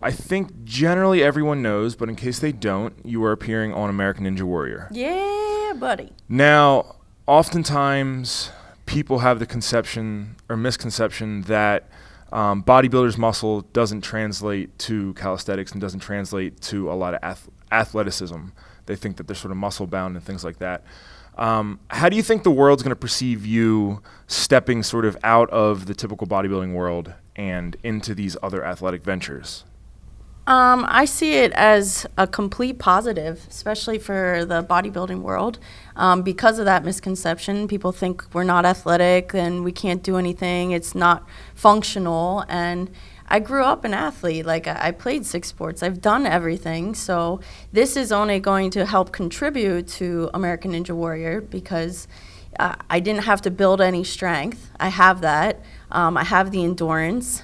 I think generally everyone knows, but in case they don't, you are appearing on American Ninja Warrior. Yeah, buddy. Now, oftentimes people have the conception or misconception that bodybuilder's muscle doesn't translate to calisthenics and doesn't translate to a lot of athleticism. They think that they're sort of muscle bound and things like that. How do you think the world's going to perceive you stepping sort of out of the typical bodybuilding world and into these other athletic ventures? I see it as a complete positive, especially for the bodybuilding world. Because of that misconception, people think we're not athletic and we can't do anything. It's not functional. And I grew up an athlete. Like, I played 6 sports. I've done everything. So this is only going to help contribute to American Ninja Warrior because I didn't have to build any strength. I have that. I have the endurance.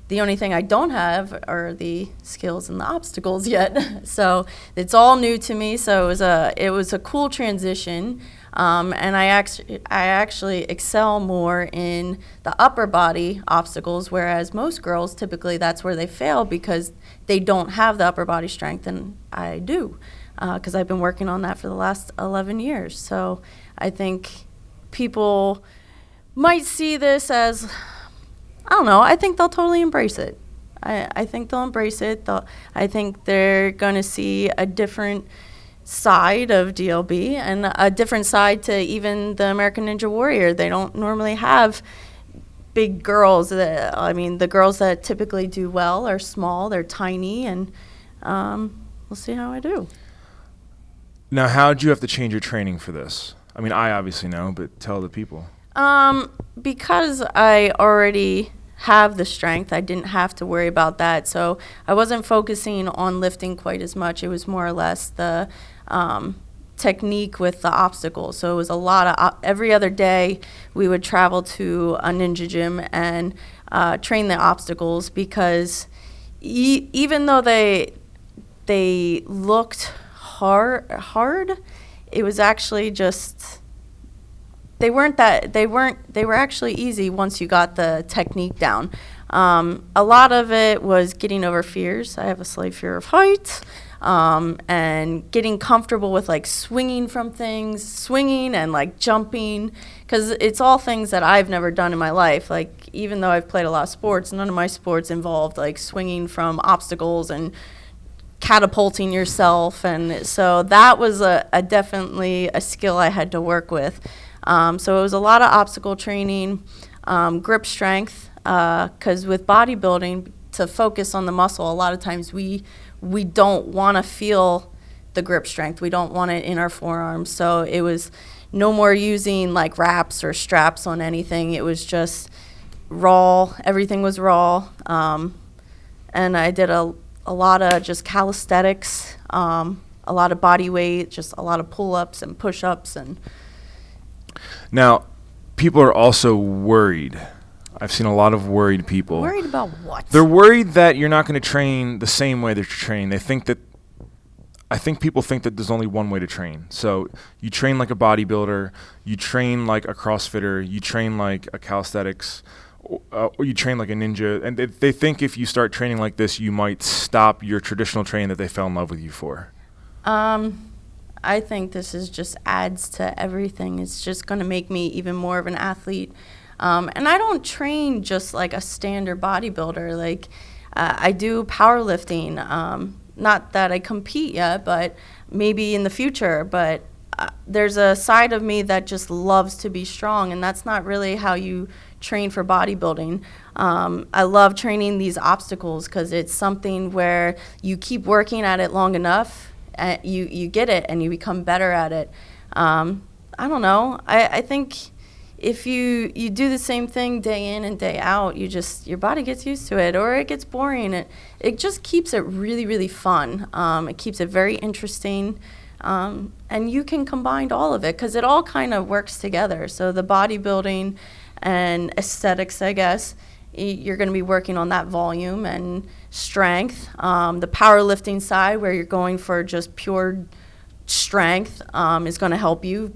The only thing I don't have are the skills and the obstacles yet. So it's all new to me. So it was a cool transition. And I actually excel more in the upper body obstacles, whereas most girls, typically that's where they fail because they don't have the upper body strength, and I do, because I've been working on that for the last 11 years. So I think people might see this as, I don't know, I think they'll totally embrace it. I think they'll embrace it. I think they're going to see a different side of DLB and a different side to even the American Ninja Warrior. They don't normally have big girls. The girls that typically do well are small, they're tiny, and we'll see how I do. Now, how did you have to change your training for this? I mean, I obviously know, but tell the people. Because I already have the strength, I didn't have to worry about that. So I wasn't focusing on lifting quite as much. It was more or less the technique with the obstacles. So it was a lot of, every other day we would travel to a ninja gym and train the obstacles because even though they looked hard, it was actually just, they were actually easy once you got the technique down. A lot of it was getting over fears. I have a slight fear of heights, and getting comfortable with like swinging from things, swinging and like jumping, because it's all things that I've never done in my life. Like, even though I've played a lot of sports, none of my sports involved like swinging from obstacles and catapulting yourself, and so that was definitely a skill I had to work with. So it was a lot of obstacle training, grip strength, because with bodybuilding, to focus on the muscle, a lot of times we don't want to feel the grip strength. We don't want it in our forearms. So it was no more using like wraps or straps on anything. It was just raw. Everything was raw. And I did a lot of just calisthenics, a lot of body weight, just a lot of pull-ups and push-ups. And now, people are also worried. I've seen a lot of worried people. Worried about what? They're worried that you're not going to train the same way that you're training. I think people think that there's only one way to train. So you train like a bodybuilder, you train like a CrossFitter, you train like a calisthenics, or you train like a ninja. And they think if you start training like this, you might stop your traditional training that they fell in love with you for. I think this is just adds to everything. It's just going to make me even more of an athlete. And I don't train just like a standard bodybuilder. Like, I do powerlifting. Not that I compete yet, but maybe in the future. But there's a side of me that just loves to be strong, and that's not really how you train for bodybuilding. I love training these obstacles because it's something where you keep working at it long enough, you get it, and you become better at it. I don't know. I think if you do the same thing day in and day out, your body gets used to it, or it gets boring. It just keeps it really, really fun. It keeps it very interesting, and you can combine all of it because it all kind of works together. So the bodybuilding and aesthetics, I guess, you're going to be working on that volume and strength. The powerlifting side, where you're going for just pure strength, is going to help you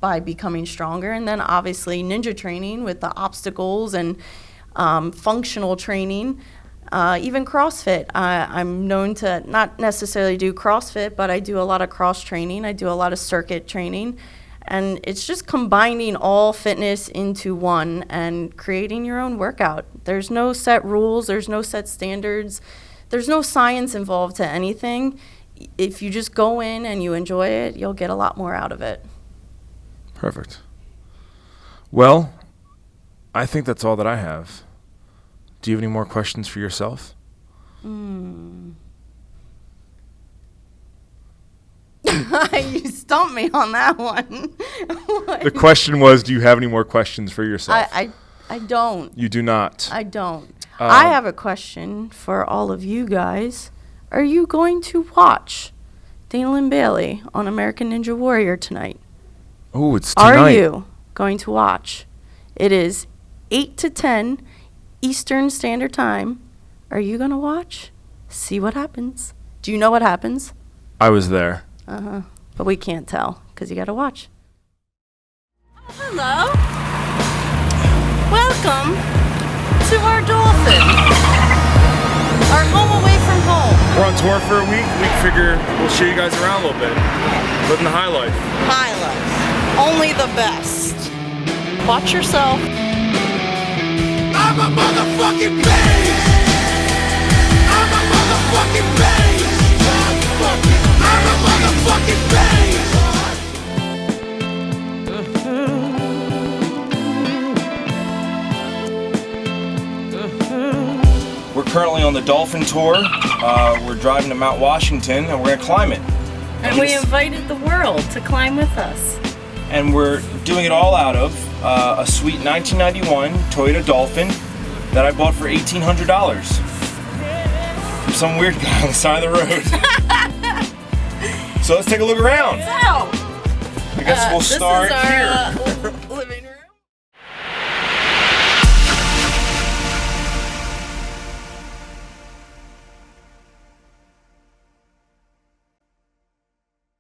by becoming stronger. And then obviously ninja training with the obstacles and functional training, Even CrossFit. I'm known to not necessarily do CrossFit, but I do a lot of cross training. I do a lot of circuit training. And it's just combining all fitness into one and creating your own workout. There's no set rules. There's no set standards. There's no science involved to anything. If you just go in and you enjoy it, you'll get a lot more out of it. Perfect. Well, I think that's all that I have. Do you have any more questions for yourself? You stumped me on that one. The question was, do you have any more questions for yourself? I don't. You do not. I don't. I have a question for all of you guys. Are you going to watch Dana Linn Bailey on American Ninja Warrior tonight? Oh, it's tonight. Are you going to watch? It is 8 to 10 Eastern Standard Time. Are you going to watch? See what happens. Do you know what happens? I was there. But we can't tell because you got to watch. Oh, hello. Welcome to our Dolphin. Our home away from home. We're on tour for a week. We figure we'll show you guys around a little bit. Living the high life. High life. Only the best. Watch yourself. I'm a motherfucking beast. I'm a motherfucking beast. I'm a motherfucking beast. We're currently on the Dolphin tour. We're driving to Mount Washington and we're gonna climb it. And we invited the world to climb with us. And we're doing it all out of a sweet 1991 Toyota Dolphin that I bought for $1,800 from some weird guy on the side of the road. So let's take a look around. So, I guess we'll start here.